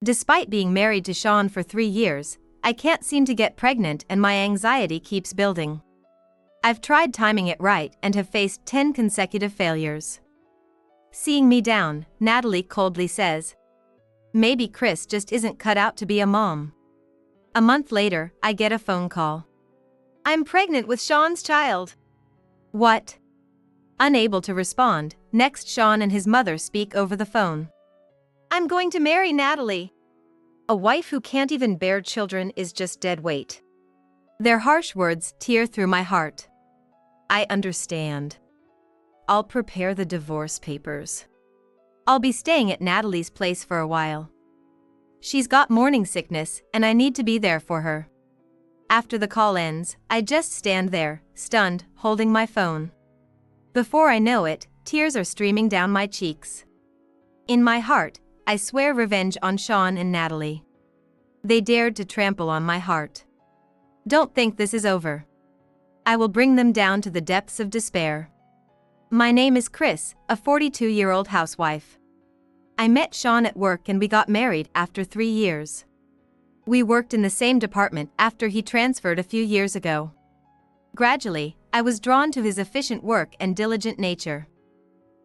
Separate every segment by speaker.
Speaker 1: Despite being married to Sean for 3 years, I can't seem to get pregnant and my anxiety keeps building. I've tried timing it right and have faced 10 consecutive failures. Seeing me down, Natalie coldly says, "Maybe Chris just isn't cut out to be a mom." A month later, I get a phone call. "I'm pregnant with Sean's child." What? Unable to respond, next Sean and his mother speak over the phone. "I'm going to marry Natalie." A wife who can't even bear children is just dead weight. Their harsh words tear through my heart. I understand. I'll prepare the divorce papers. I'll be staying at Natalie's place for a while. She's got morning sickness and I need to be there for her. After the call ends, I just stand there, stunned, holding my phone. Before I know it, tears are streaming down my cheeks. In my heart, I swear revenge on Sean and Natalie. They dared to trample on my heart. Don't think this is over. I will bring them down to the depths of despair. My name is Chris, a 42-year-old housewife. I met Sean at work and we got married after 3 years. We worked in the same department after he transferred a few years ago. Gradually, I was drawn to his efficient work and diligent nature.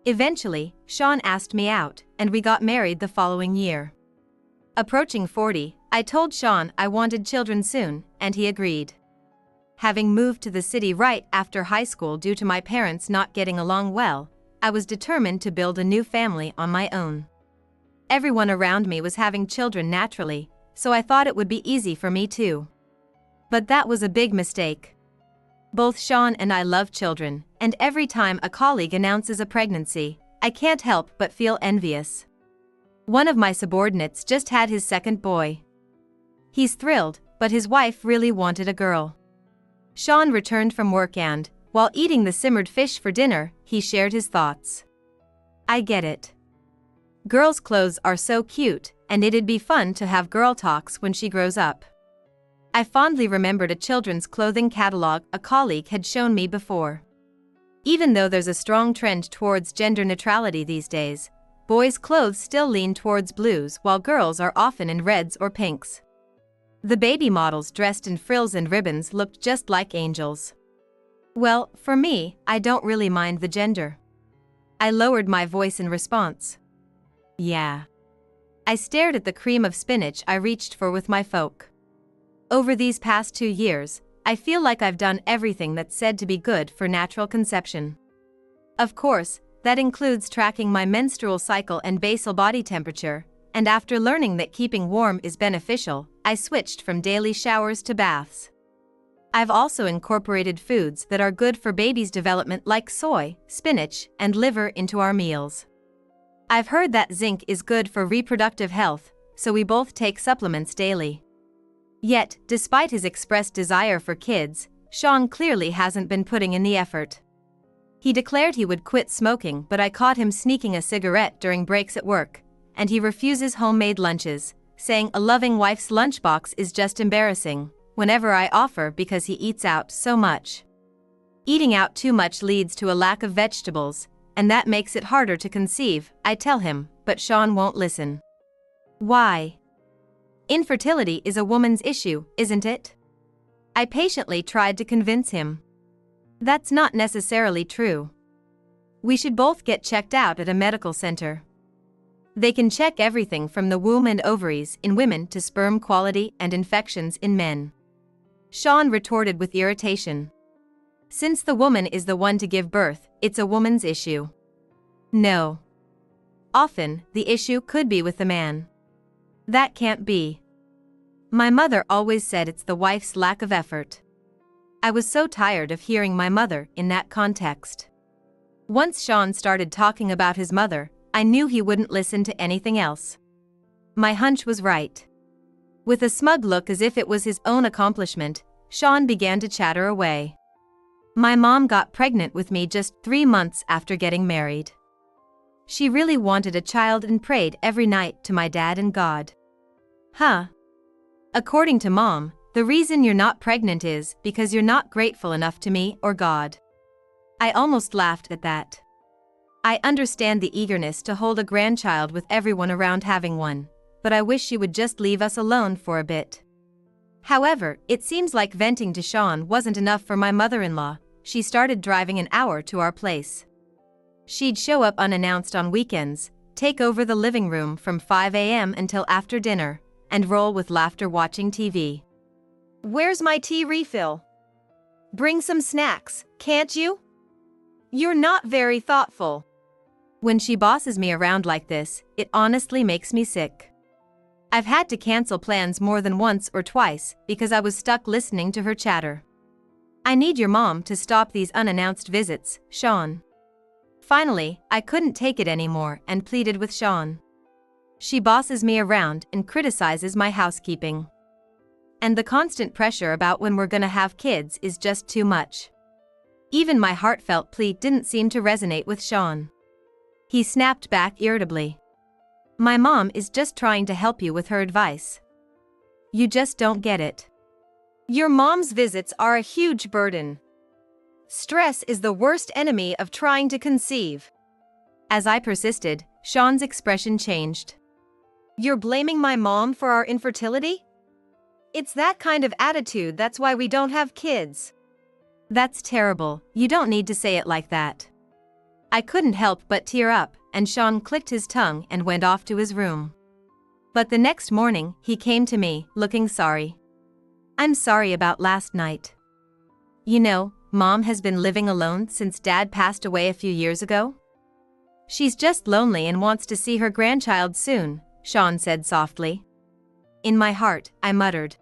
Speaker 1: Eventually, Sean asked me out, and we got married the following year. Approaching 40, I told Sean I wanted children soon, and he agreed. Having moved to the city right after high school due to my parents not getting along well, I was determined to build a new family on my own. Everyone around me was having children naturally, so I thought it would be easy for me too. But that was a big mistake. Both Sean and I love children, and every time a colleague announces a pregnancy, I can't help but feel envious. One of my subordinates just had his second boy. He's thrilled, but his wife really wanted a girl. Sean returned from work and, while eating the simmered fish for dinner, he shared his thoughts. "I get it. Girls' clothes are so cute, and it'd be fun to have girl talks when she grows up." I fondly remembered a children's clothing catalog a colleague had shown me before. Even though there's a strong trend towards gender neutrality these days, boys' clothes still lean towards blues while girls are often in reds or pinks. The baby models dressed in frills and ribbons looked just like angels. Well, for me, I don't really mind the gender. I lowered my voice in response. Yeah. I stared at the cream of spinach I reached for with my fork. Over these past 2 years, I feel like I've done everything that's said to be good for natural conception. Of course, that includes tracking my menstrual cycle and basal body temperature, and after learning that keeping warm is beneficial, I switched from daily showers to baths. I've also incorporated foods that are good for baby's development like soy, spinach, and liver into our meals. I've heard that zinc is good for reproductive health, so we both take supplements daily. Yet, despite his expressed desire for kids, Sean clearly hasn't been putting in the effort. He declared he would quit smoking, but I caught him sneaking a cigarette during breaks at work, and he refuses homemade lunches, saying a loving wife's lunchbox is just embarrassing whenever I offer because he eats out so much. Eating out too much leads to a lack of vegetables, and that makes it harder to conceive, I tell him, but Sean won't listen. Why? Infertility is a woman's issue, isn't it? I patiently tried to convince him. That's not necessarily true. We should both get checked out at a medical center. They can check everything from the womb and ovaries in women to sperm quality and infections in men. Sean retorted with irritation. Since the woman is the one to give birth, it's a woman's issue. No. Often, the issue could be with the man. That can't be. My mother always said it's the wife's lack of effort. I was so tired of hearing my mother in that context. Once Sean started talking about his mother, I knew he wouldn't listen to anything else. My hunch was right. With a smug look as if it was his own accomplishment, Sean began to chatter away. My mom got pregnant with me just 3 months after getting married. She really wanted a child and prayed every night to my dad and God. Huh? According to Mom, the reason you're not pregnant is because you're not grateful enough to me or God. I almost laughed at that. I understand the eagerness to hold a grandchild with everyone around having one, but I wish she would just leave us alone for a bit. However, it seems like venting to Sean wasn't enough for my mother-in-law. She started driving an hour to our place. She'd show up unannounced on weekends, take over the living room from 5 a.m. until after dinner, and roll with laughter watching TV. "Where's my tea refill? Bring some snacks, can't you? You're not very thoughtful." When she bosses me around like this, it honestly makes me sick. I've had to cancel plans more than once or twice because I was stuck listening to her chatter. "I need your mom to stop these unannounced visits, Sean." Finally, I couldn't take it anymore and pleaded with Sean. She bosses me around and criticizes my housekeeping. And the constant pressure about when we're gonna have kids is just too much. Even my heartfelt plea didn't seem to resonate with Sean. He snapped back irritably. "My mom is just trying to help you with her advice. You just don't get it. Your mom's visits are a huge burden. Stress is the worst enemy of trying to conceive." As I persisted, Sean's expression changed. "You're blaming my mom for our infertility? It's that kind of attitude that's why we don't have kids." "That's terrible, you don't need to say it like that." I couldn't help but tear up, and Sean clicked his tongue and went off to his room. But the next morning, he came to me, looking sorry. "I'm sorry about last night. You know, Mom has been living alone since Dad passed away a few years ago. She's just lonely and wants to see her grandchild soon," Sean said softly. In my heart, I muttered,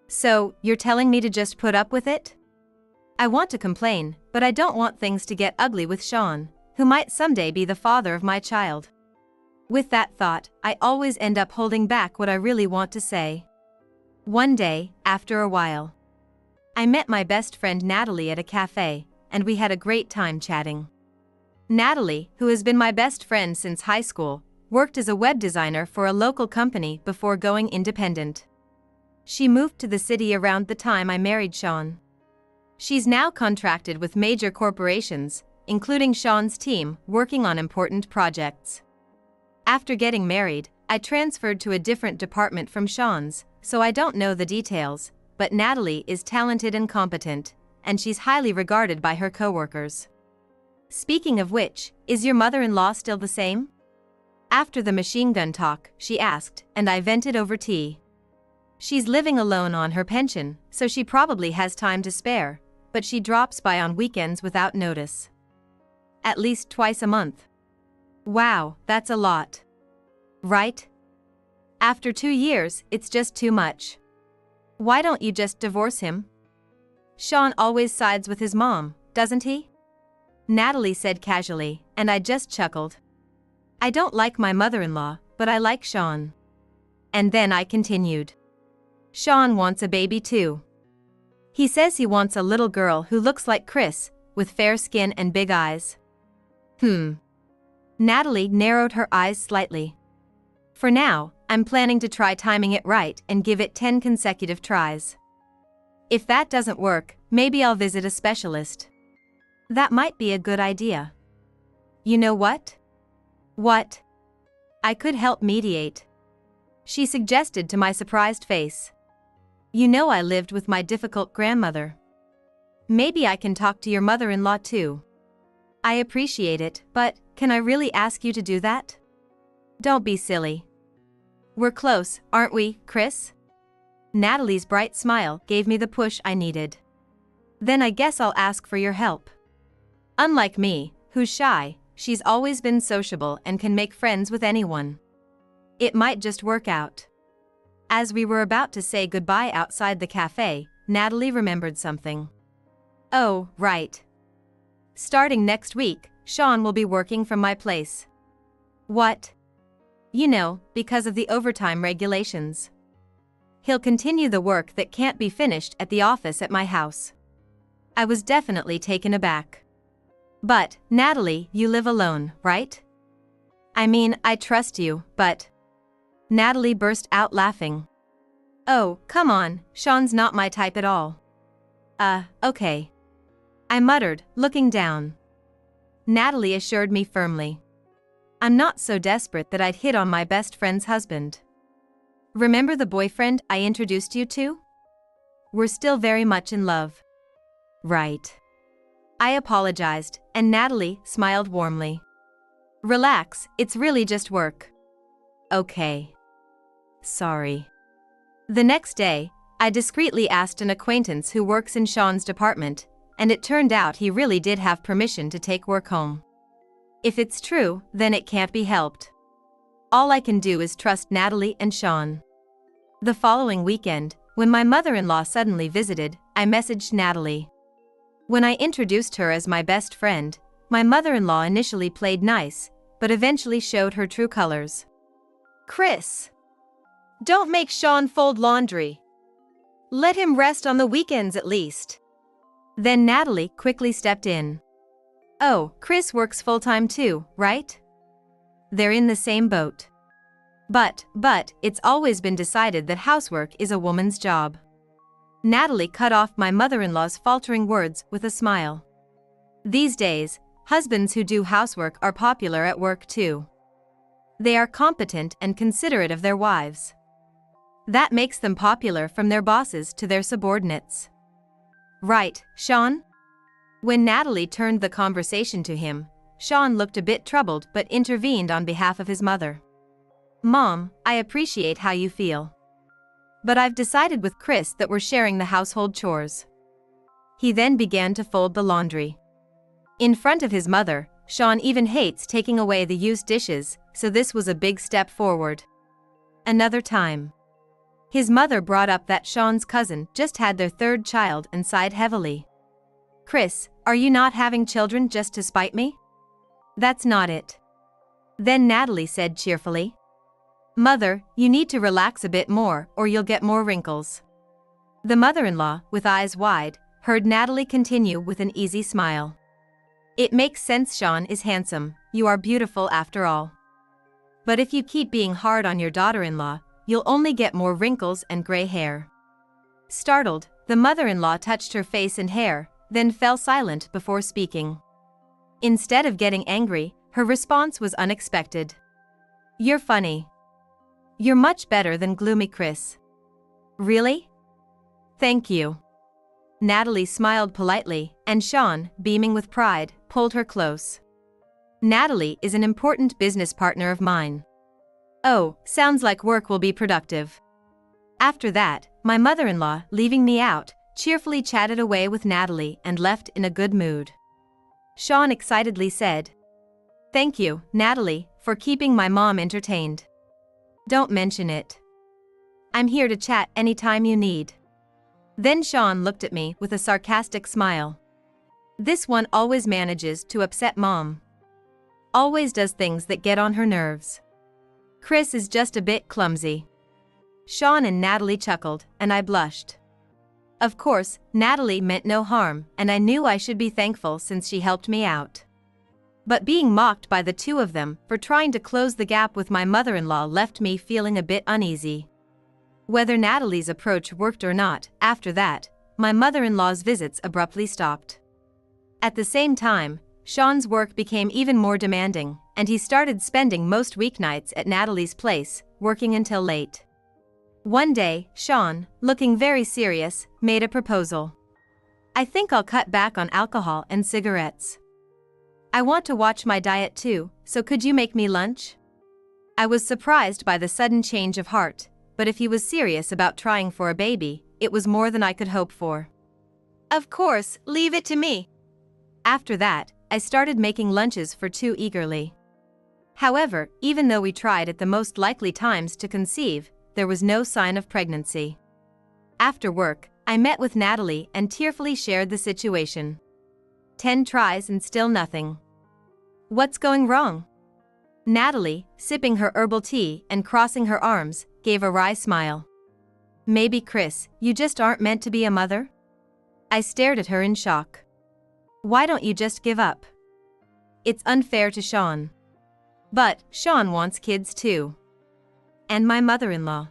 Speaker 1: "So, you're telling me to just put up with it?" I want to complain, but I don't want things to get ugly with Sean, who might someday be the father of my child. With that thought, I always end up holding back what I really want to say. One day, after a while, I met my best friend Natalie at a cafe, and we had a great time chatting. Natalie, who has been my best friend since high school, worked as a web designer for a local company before going independent. She moved to the city around the time I married Sean. She's now contracted with major corporations, including Sean's team, working on important projects. After getting married, I transferred to a different department from Sean's, so I don't know the details, but Natalie is talented and competent, and she's highly regarded by her coworkers. Speaking of which, is your mother-in-law still the same? After the machine gun talk, she asked, and I vented over tea. She's living alone on her pension, so she probably has time to spare, but she drops by on weekends without notice. At least twice a month. Wow, that's a lot. Right? After 2 years, it's just too much. Why don't you just divorce him? Sean always sides with his mom, doesn't he? Natalie said casually, and I just chuckled. I don't like my mother-in-law, but I like Sean. And then I continued. Sean wants a baby too. He says he wants a little girl who looks like Chris, with fair skin and big eyes. Natalie narrowed her eyes slightly. For now, I'm planning to try timing it right and give it 10 consecutive tries. If that doesn't work, maybe I'll visit a specialist. That might be a good idea. You know what? What? I could help mediate. She suggested to my surprised face. You know I lived with my difficult grandmother. Maybe I can talk to your mother-in-law too. I appreciate it, but can I really ask you to do that? Don't be silly. We're close, aren't we, Chris? Natalie's bright smile gave me the push I needed. Then I guess I'll ask for your help. Unlike me, who's shy, she's always been sociable and can make friends with anyone. It might just work out. As we were about to say goodbye outside the cafe, Natalie remembered something. Oh, right. Starting next week, Sean will be working from my place. What? You know, because of the overtime regulations. He'll continue the work that can't be finished at the office at my house. I was definitely taken aback. But, Natalie, you live alone, right? I mean, I trust you, but... Natalie burst out laughing. Oh, come on, Sean's not my type at all. Okay. I muttered, looking down. Natalie assured me firmly. I'm not so desperate that I'd hit on my best friend's husband. Remember the boyfriend I introduced you to? We're still very much in love. Right. I apologized, and Natalie smiled warmly. Relax, it's really just work. Okay. Sorry. The next day, I discreetly asked an acquaintance who works in Sean's department, and it turned out he really did have permission to take work home. If it's true, then it can't be helped. All I can do is trust Natalie and Sean. The following weekend, when my mother-in-law suddenly visited, I messaged Natalie. When I introduced her as my best friend, my mother-in-law initially played nice, but eventually showed her true colors. Chris! Don't make Sean fold laundry. Let him rest on the weekends at least. Then Natalie quickly stepped in. Oh, Chris works full-time too, right? They're in the same boat. But, it's always been decided that housework is a woman's job. Natalie cut off my mother-in-law's faltering words with a smile. These days, husbands who do housework are popular at work too. They are competent and considerate of their wives. That makes them popular from their bosses to their subordinates. Right, Sean? When Natalie turned the conversation to him, Sean looked a bit troubled but intervened on behalf of his mother. Mom, I appreciate how you feel. But I've decided with Chris that we're sharing the household chores. He then began to fold the laundry. In front of his mother, Sean even hates taking away the used dishes, so this was a big step forward. Another time. His mother brought up that Sean's cousin just had their third child and sighed heavily. Chris, are you not having children just to spite me? That's not it. Then Natalie said cheerfully. Mother, you need to relax a bit more or you'll get more wrinkles. The mother-in-law, with eyes wide, heard Natalie continue with an easy smile. It makes sense. Sean is handsome, you are beautiful after all. But if you keep being hard on your daughter-in-law, you'll only get more wrinkles and gray hair. Startled, the mother-in-law touched her face and hair, then fell silent before speaking. Instead of getting angry, her response was unexpected. You're funny. You're much better than gloomy Chris. Really? Thank you. Natalie smiled politely, and Sean, beaming with pride, pulled her close. Natalie is an important business partner of mine. Oh, sounds like work will be productive. After that, my mother-in-law, leaving me out, cheerfully chatted away with Natalie and left in a good mood. Sean excitedly said, Thank you, Natalie, for keeping my mom entertained. Don't mention it. I'm here to chat anytime you need. Then Sean looked at me with a sarcastic smile. This one always manages to upset Mom. Always does things that get on her nerves. Chris is just a bit clumsy. Sean and Natalie chuckled, and I blushed. Of course, Natalie meant no harm, and I knew I should be thankful since she helped me out. But being mocked by the two of them for trying to close the gap with my mother-in-law left me feeling a bit uneasy. Whether Natalie's approach worked or not, after that, my mother-in-law's visits abruptly stopped. At the same time, Sean's work became even more demanding, and he started spending most weeknights at Natalie's place, working until late. One day, Sean, looking very serious, made a proposal. I think I'll cut back on alcohol and cigarettes. I want to watch my diet too, so could you make me lunch? I was surprised by the sudden change of heart, but if he was serious about trying for a baby, it was more than I could hope for. Of course, leave it to me. After that, I started making lunches for two eagerly. However, even though we tried at the most likely times to conceive, there was no sign of pregnancy. After work, I met with Natalie and tearfully shared the situation. 10 tries and still nothing. What's going wrong? Natalie, sipping her herbal tea and crossing her arms, gave a wry smile. Maybe Chris, you just aren't meant to be a mother? I stared at her in shock. Why don't you just give up? It's unfair to Sean. But Sean wants kids too. And my mother-in-law.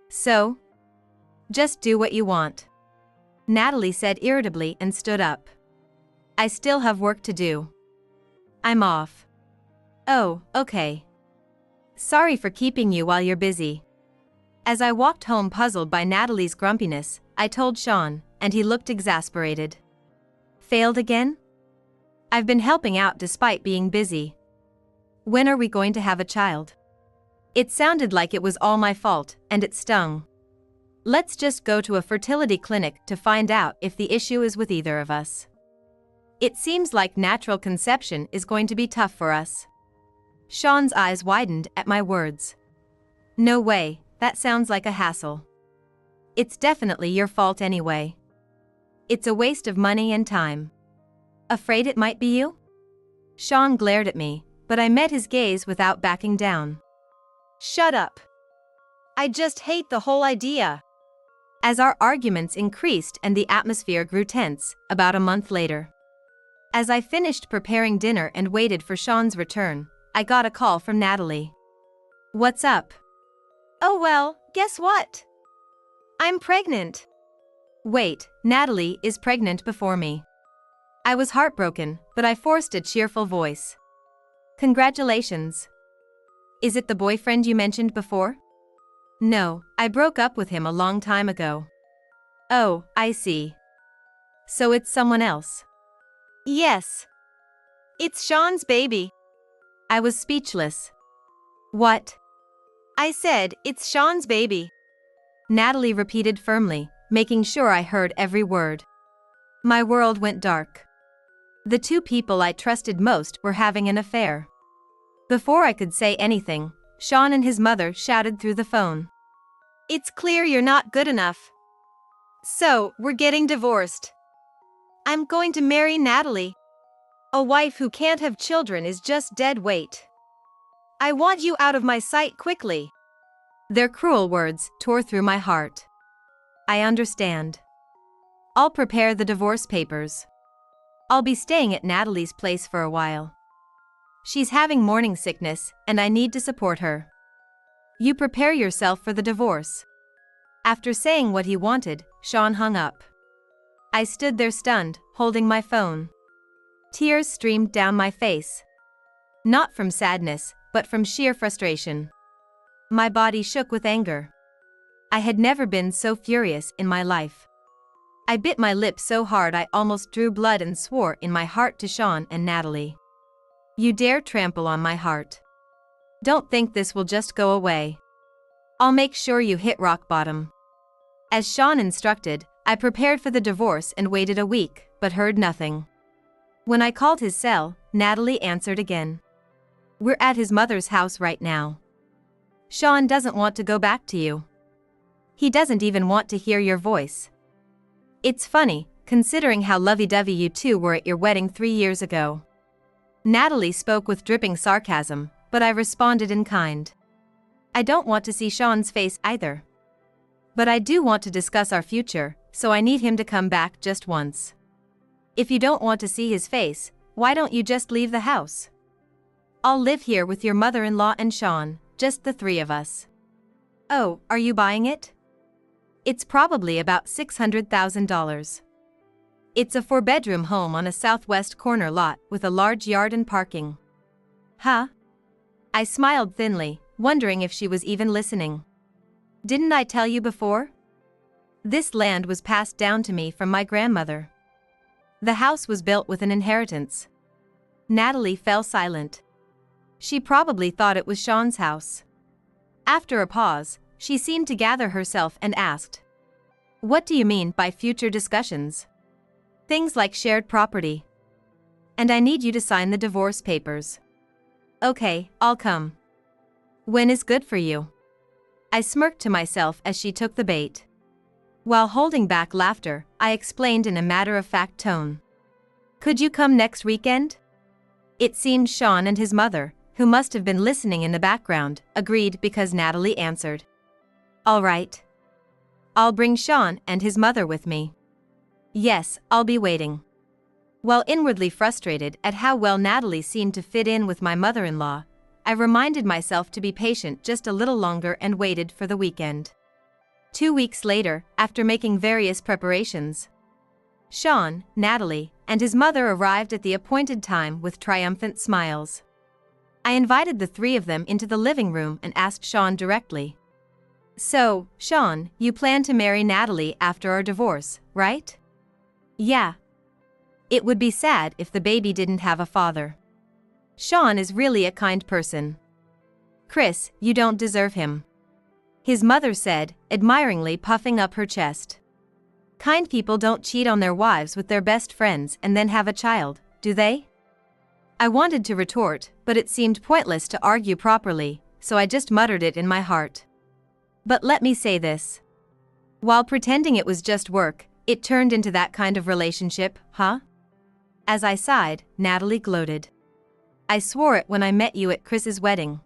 Speaker 1: So? Just do what you want. Natalie said irritably and stood up. I still have work to do. I'm off. Oh, okay. Sorry for keeping you while you're busy. As I walked home puzzled by Natalie's grumpiness, I told Sean, and he looked exasperated. Failed again? I've been helping out despite being busy. When are we going to have a child? It sounded like it was all my fault, and it stung. Let's just go to a fertility clinic to find out if the issue is with either of us. It seems like natural conception is going to be tough for us. Sean's eyes widened at my words. No way, that sounds like a hassle. It's definitely your fault anyway. It's a waste of money and time. Afraid it might be you? Sean glared at me, but I met his gaze without backing down. Shut up. I just hate the whole idea. As our arguments increased and the atmosphere grew tense, about a month later. As I finished preparing dinner and waited for Sean's return, I got a call from Natalie. What's up? Oh well, guess what? I'm pregnant. Wait, Natalie is pregnant before me. I was heartbroken, but I forced a cheerful voice. Congratulations. Is it the boyfriend you mentioned before? No, I broke up with him a long time ago. Oh, I see. So it's someone else. Yes. It's Sean's baby. I was speechless. What? I said, it's Sean's baby. Natalie repeated firmly, making sure I heard every word. My world went dark. The two people I trusted most were having an affair. Before I could say anything, Sean and his mother shouted through the phone. It's clear you're not good enough. So, we're getting divorced. I'm going to marry Natalie. A wife who can't have children is just dead weight. I want you out of my sight quickly. Their cruel words tore through my heart. I understand. I'll prepare the divorce papers. I'll be staying at Natalie's place for a while. She's having morning sickness, and I need to support her. You prepare yourself for the divorce. After saying what he wanted, Sean hung up. I stood there stunned, holding my phone. Tears streamed down my face. Not from sadness, but from sheer frustration. My body shook with anger. I had never been so furious in my life. I bit my lip so hard I almost drew blood and swore in my heart to Sean and Natalie. You dare trample on my heart. Don't think this will just go away. I'll make sure you hit rock bottom. As Sean instructed, I prepared for the divorce and waited a week, but heard nothing. When I called his cell, Natalie answered again. We're at his mother's house right now. Sean doesn't want to go back to you. He doesn't even want to hear your voice. It's funny, considering how lovey-dovey you two were at your wedding 3 years ago. Natalie spoke with dripping sarcasm, but I responded in kind. I don't want to see Sean's face either. But I do want to discuss our future, so I need him to come back just once. If you don't want to see his face, why don't you just leave the house? I'll live here with your mother-in-law and Sean, just the three of us. Oh, are you buying it? It's probably about $600,000. It's a 4-bedroom home on a southwest corner lot with a large yard and parking. Huh? I smiled thinly, wondering if she was even listening. Didn't I tell you before? This land was passed down to me from my grandmother. The house was built with an inheritance. Natalie fell silent. She probably thought it was Sean's house. After a pause, she seemed to gather herself and asked, What do you mean by future discussions? Things like shared property. And I need you to sign the divorce papers. Okay, I'll come. When is good for you? I smirked to myself as she took the bait. While holding back laughter, I explained in a matter-of-fact tone. Could you come next weekend? It seemed Sean and his mother, who must have been listening in the background, agreed because Natalie answered. All right. I'll bring Sean and his mother with me. Yes, I'll be waiting. While inwardly frustrated at how well Natalie seemed to fit in with my mother-in-law, I reminded myself to be patient just a little longer and waited for the weekend. 2 weeks later, after making various preparations, Sean, Natalie, and his mother arrived at the appointed time with triumphant smiles. I invited the three of them into the living room and asked Sean directly. So, Sean, you plan to marry Natalie after our divorce, right? Yeah. It would be sad if the baby didn't have a father. Sean is really a kind person. Chris, you don't deserve him. His mother said, admiringly puffing up her chest. Kind people don't cheat on their wives with their best friends and then have a child, do they? I wanted to retort, but it seemed pointless to argue properly, so I just muttered it in my heart. But let me say this. While pretending it was just work, it turned into that kind of relationship, huh? As I sighed, Natalie gloated. I swore it when I met you at Chris's wedding.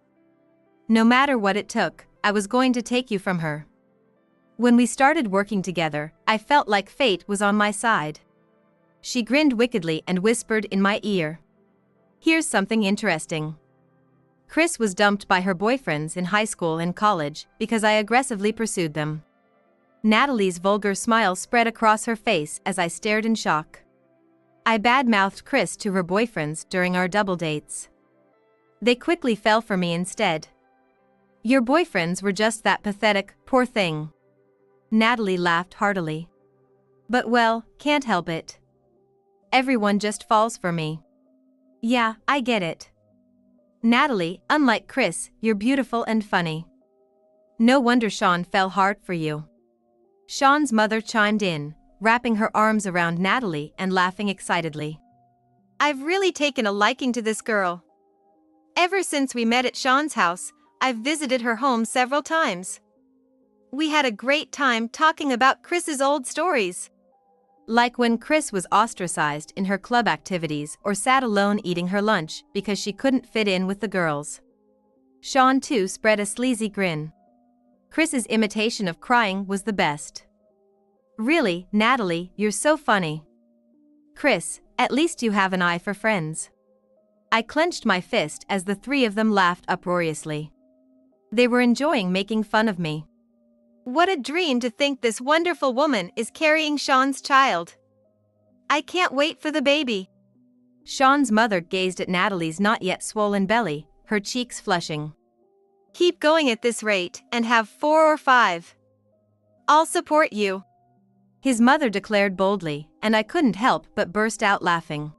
Speaker 1: No matter what it took, I was going to take you from her. When we started working together, I felt like fate was on my side. She grinned wickedly and whispered in my ear. Here's something interesting. Chris was dumped by her boyfriends in high school and college because I aggressively pursued them. Natalie's vulgar smile spread across her face as I stared in shock. I badmouthed Chris to her boyfriends during our double dates. They quickly fell for me instead. Your boyfriends were just that pathetic, poor thing. Natalie laughed heartily. But well, can't help it. Everyone just falls for me. Yeah, I get it. Natalie, unlike Chris, you're beautiful and funny. No wonder Sean fell hard for you. Sean's mother chimed in, wrapping her arms around Natalie and laughing excitedly. I've really taken a liking to this girl. Ever since we met at Sean's house, I've visited her home several times. We had a great time talking about Chris's old stories. Like when Chris was ostracized in her club activities or sat alone eating her lunch because she couldn't fit in with the girls. Sean too spread a sleazy grin. Chris's imitation of crying was the best. Really, Natalie, you're so funny. Chris, at least you have an eye for friends. I clenched my fist as the three of them laughed uproariously. They were enjoying making fun of me. What a dream to think this wonderful woman is carrying Sean's child. I can't wait for the baby. Sean's mother gazed at Natalie's not yet swollen belly, her cheeks flushing. Keep going at this rate and have 4 or 5. I'll support you. His mother declared boldly, and I couldn't help but burst out laughing.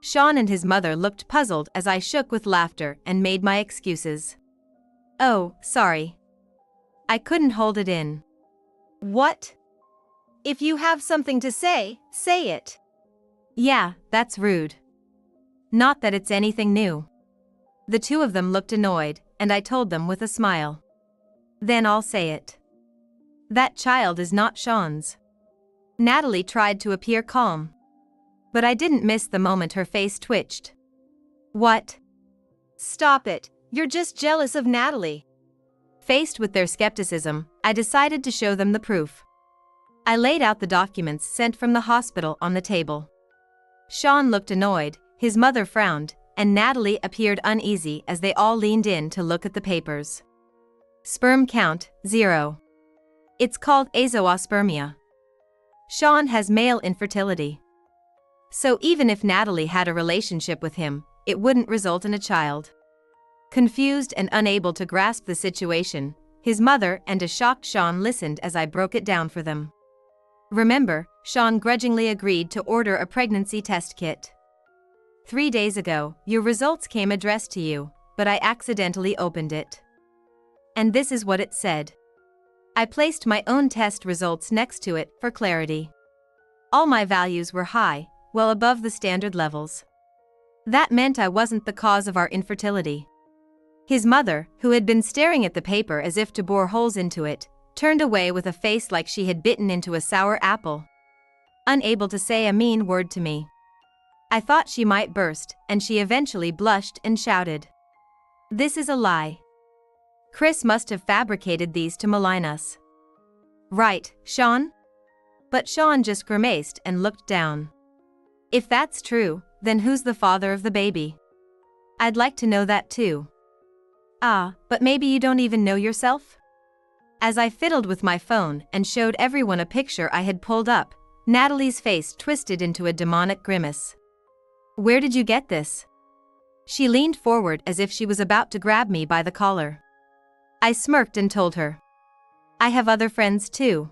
Speaker 1: Sean and his mother looked puzzled as I shook with laughter and made my excuses. Oh, sorry. I couldn't hold it in. What? If you have something to say, say it. Yeah, that's rude. Not that it's anything new. The two of them looked annoyed, and I told them with a smile. Then I'll say it. That child is not Sean's. Natalie tried to appear calm. But I didn't miss the moment her face twitched. What? Stop it, you're just jealous of Natalie. Faced with their skepticism, I decided to show them the proof. I laid out the documents sent from the hospital on the table. Sean looked annoyed, his mother frowned, and Natalie appeared uneasy as they all leaned in to look at the papers. Sperm count, 0. It's called azoospermia. Sean has male infertility. So even if Natalie had a relationship with him, it wouldn't result in a child. Confused and unable to grasp the situation, his mother and a shocked Sean listened as I broke it down for them. Remember, Sean grudgingly agreed to order a pregnancy test kit. 3 days ago, your results came addressed to you, but I accidentally opened it. And this is what it said. I placed my own test results next to it for clarity. All my values were high, well above the standard levels. That meant I wasn't the cause of our infertility. His mother, who had been staring at the paper as if to bore holes into it, turned away with a face like she had bitten into a sour apple. Unable to say a mean word to me. I thought she might burst, and she eventually blushed and shouted. This is a lie. Chris must have fabricated these to malign us. Right, Sean? But Sean just grimaced and looked down. If that's true, then who's the father of the baby? I'd like to know that too. Ah, but maybe you don't even know yourself? As I fiddled with my phone and showed everyone a picture I had pulled up, Natalie's face twisted into a demonic grimace. Where did you get this? She leaned forward as if she was about to grab me by the collar. I smirked and told her. I have other friends too.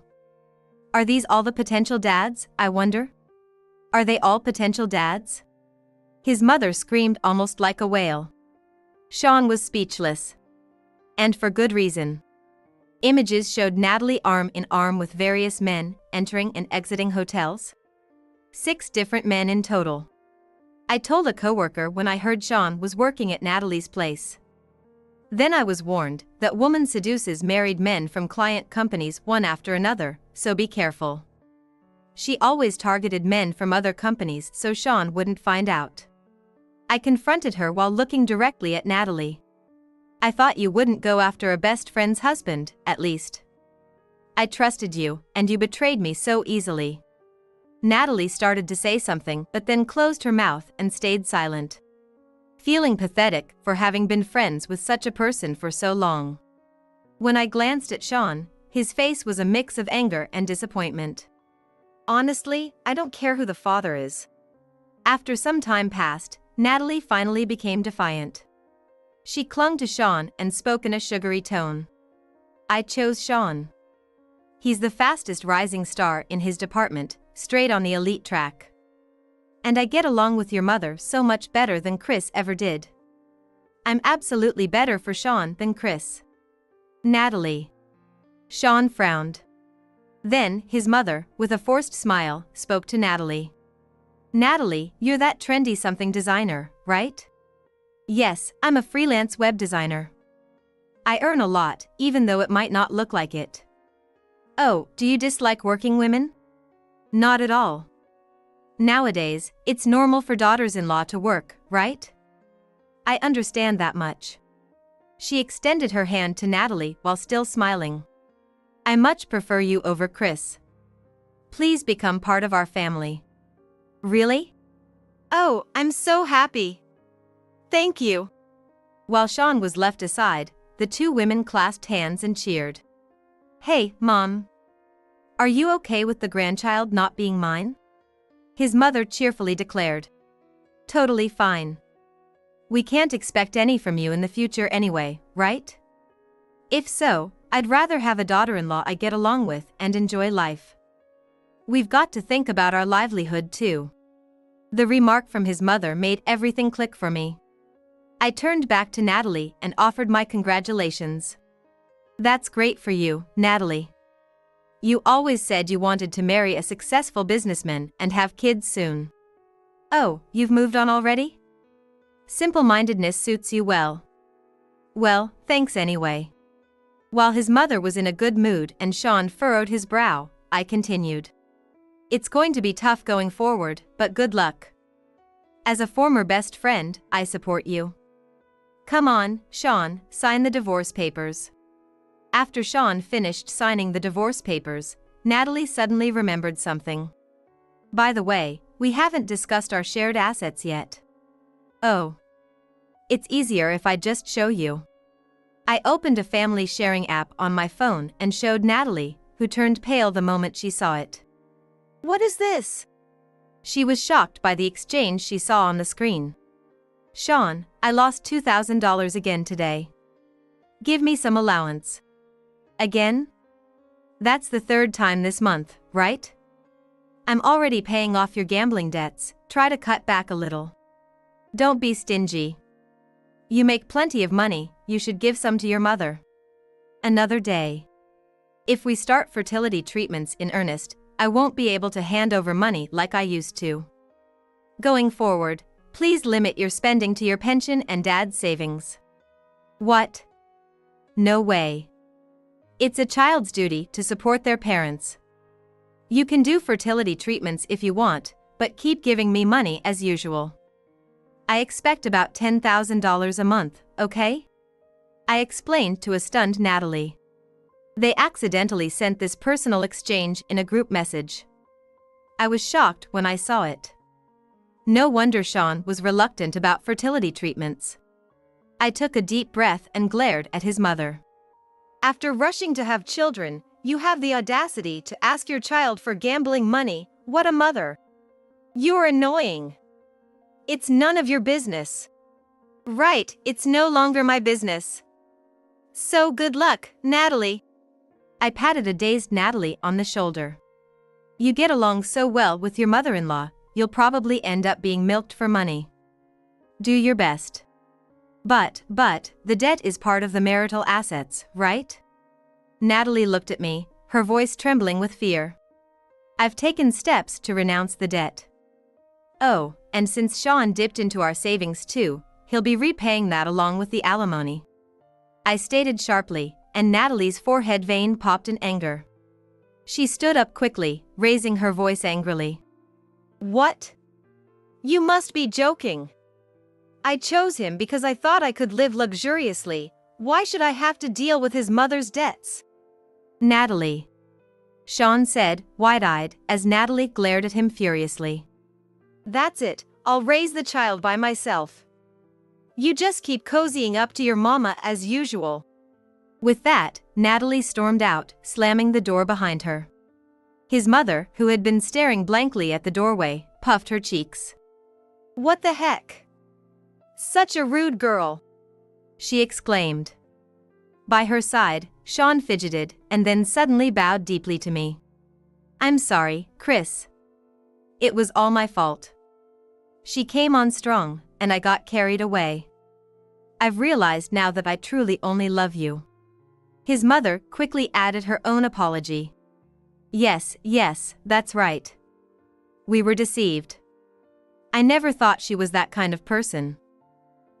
Speaker 1: Are these all the potential dads, I wonder? Are they all potential dads? His mother screamed almost like a wail. Sean was speechless. And for good reason. Images showed Natalie arm in arm with various men, entering and exiting hotels. 6 different men in total. I told a coworker when I heard Sean was working at Natalie's place. Then I was warned that woman seduces married men from client companies one after another, so be careful. She always targeted men from other companies so Sean wouldn't find out. I confronted her while looking directly at Natalie. I thought you wouldn't go after a best friend's husband, at least. I trusted you, and you betrayed me so easily. Natalie started to say something but then closed her mouth and stayed silent. Feeling pathetic for having been friends with such a person for so long. When I glanced at Sean, his face was a mix of anger and disappointment. Honestly, I don't care who the father is. After some time passed, Natalie finally became defiant. She clung to Sean and spoke in a sugary tone. I chose Sean. He's the fastest rising star in his department, straight on the elite track. And I get along with your mother so much better than Chris ever did. I'm absolutely better for Sean than Chris. Natalie. Sean frowned. Then, his mother, with a forced smile, spoke to Natalie. Natalie, you're that trendy something designer, right? Yes, I'm a freelance web designer. I earn a lot, even though it might not look like it. Oh, do you dislike working women? Not at all. Nowadays, it's normal for daughters-in-law to work, right? I understand that much. She extended her hand to Natalie while still smiling. I much prefer you over Chris. Please become part of our family. Really? Oh, I'm so happy. Thank you. While Sean was left aside, the 2 women clasped hands and cheered. Hey, Mom. Are you okay with the grandchild not being mine? His mother cheerfully declared. Totally fine. We can't expect any from you in the future anyway, right? If so, I'd rather have a daughter-in-law I get along with and enjoy life. We've got to think about our livelihood too. The remark from his mother made everything click for me. I turned back to Natalie and offered my congratulations. That's great for you, Natalie. You always said you wanted to marry a successful businessman and have kids soon. Oh, you've moved on already? Simple-mindedness suits you well. Well, thanks anyway. While his mother was in a good mood and Sean furrowed his brow, I continued. It's going to be tough going forward, but good luck. As a former best friend, I support you. Come on, Sean, sign the divorce papers. After Sean finished signing the divorce papers, Natalie suddenly remembered something. By the way, we haven't discussed our shared assets yet. Oh. It's easier if I just show you. I opened a family sharing app on my phone and showed Natalie, who turned pale the moment she saw it. What is this? She was shocked by the exchange she saw on the screen. Sean, I lost $2,000 again today. Give me some allowance. Again? That's the 3rd time this month, right? I'm already paying off your gambling debts, try to cut back a little. Don't be stingy. You make plenty of money, you should give some to your mother. Another day. If we start fertility treatments in earnest, I won't be able to hand over money like I used to. Going forward, please limit your spending to your pension and dad's savings. What? No way. It's a child's duty to support their parents. You can do fertility treatments if you want, but keep giving me money as usual. I expect about $10,000 a month, okay? I explained to a stunned Natalie. They accidentally sent this personal exchange in a group message. I was shocked when I saw it. No wonder Sean was reluctant about fertility treatments. I took a deep breath and glared at his mother. After rushing to have children, you have the audacity to ask your child for gambling money. What a mother! You're annoying. It's none of your business. Right, it's no longer my business. So good luck, Natalie. I patted a dazed Natalie on the shoulder. You get along so well with your mother-in-law, you'll probably end up being milked for money. Do your best. But, the debt is part of the marital assets, right? Natalie looked at me, her voice trembling with fear. I've taken steps to renounce the debt. Oh, and since Sean dipped into our savings too, he'll be repaying that along with the alimony. I stated sharply, and Natalie's forehead vein popped in anger. She stood up quickly, raising her voice angrily. What? You must be joking. I chose him because I thought I could live luxuriously. Why should I have to deal with his mother's debts? Natalie. Sean said, wide-eyed, as Natalie glared at him furiously. That's it, I'll raise the child by myself. You just keep cozying up to your mama as usual. With that, Natalie stormed out, slamming the door behind her. His mother, who had been staring blankly at the doorway, puffed her cheeks. What the heck? Such a rude girl! She exclaimed. By her side, Sean fidgeted, and then suddenly bowed deeply to me. I'm sorry, Chris. It was all my fault. She came on strong, and I got carried away. I've realized now that I truly only love you. His mother quickly added her own apology. Yes, that's right. We were deceived. I never thought she was that kind of person.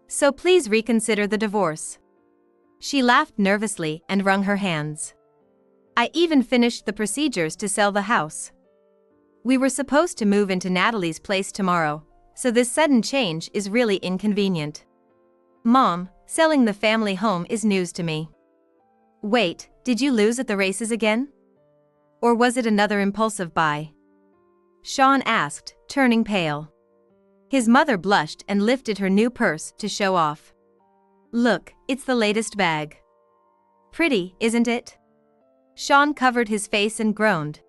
Speaker 1: So please reconsider the divorce. She laughed nervously and wrung her hands. I even finished the procedures to sell the house. We were supposed to move into Natalie's place tomorrow, so this sudden change is really inconvenient. Mom, selling the family home is news to me. Wait, did you lose at the races again? Or was it another impulsive buy? Sean asked, turning pale. His mother blushed and lifted her new purse to show off. Look, it's the latest bag. Pretty, isn't it? Sean covered his face and groaned.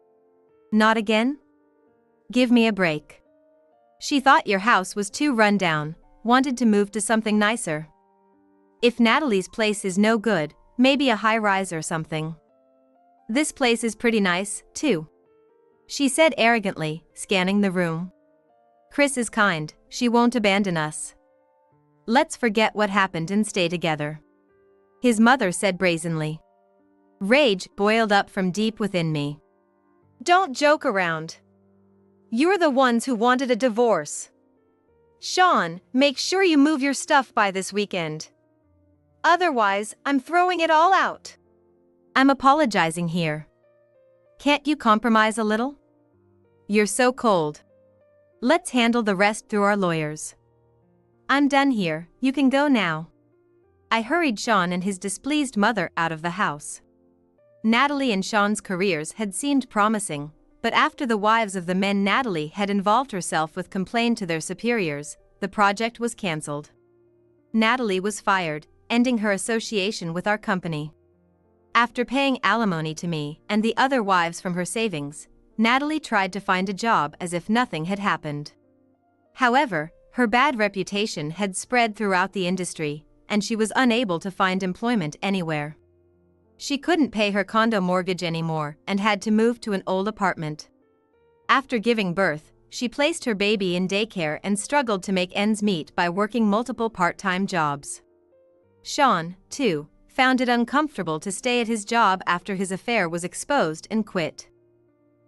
Speaker 1: Not again? Give me a break. She thought your house was too run down, wanted to move to something nicer. If Natalie's place is no good, maybe a high-rise or something. This place is pretty nice, too. She said arrogantly, scanning the room. Chris is kind, she won't abandon us. Let's forget what happened and stay together. His mother said brazenly. Rage boiled up from deep within me. Don't joke around. You're the ones who wanted a divorce. Sean, make sure you move your stuff by this weekend. Otherwise, I'm throwing it all out. I'm apologizing here. Can't you compromise a little? You're so cold. Let's handle the rest through our lawyers. I'm done here, you can go now. I hurried Sean and his displeased mother out of the house. Natalie and Sean's careers had seemed promising, but after the wives of the men Natalie had involved herself with complained to their superiors, the project was cancelled. Natalie was fired, ending her association with our company. After paying alimony to me and the other wives from her savings, Natalie tried to find a job as if nothing had happened. However, her bad reputation had spread throughout the industry, and she was unable to find employment anywhere. She couldn't pay her condo mortgage anymore and had to move to an old apartment. After giving birth, she placed her baby in daycare and struggled to make ends meet by working multiple part-time jobs. Sean, too, found it uncomfortable to stay at his job after his affair was exposed and quit.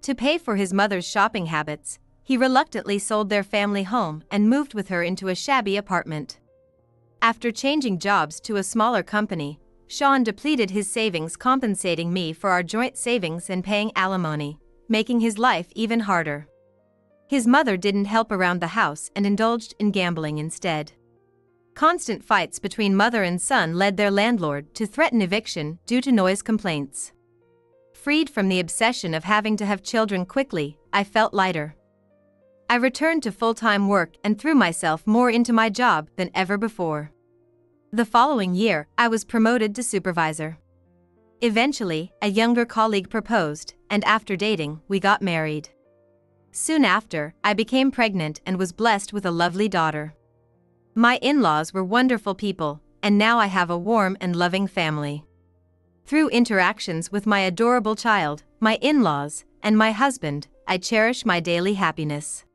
Speaker 1: To pay for his mother's shopping habits, he reluctantly sold their family home and moved with her into a shabby apartment. After changing jobs to a smaller company, Sean depleted his savings compensating me for our joint savings and paying alimony, making his life even harder. His mother didn't help around the house and indulged in gambling instead. Constant fights between mother and son led their landlord to threaten eviction due to noise complaints. Freed from the obsession of having to have children quickly, I felt lighter. I returned to full-time work and threw myself more into my job than ever before. The following year, I was promoted to supervisor. Eventually, a younger colleague proposed, and after dating, we got married. Soon after, I became pregnant and was blessed with a lovely daughter. My in-laws were wonderful people, and now I have a warm and loving family. Through interactions with my adorable child, my in-laws, and my husband, I cherish my daily happiness.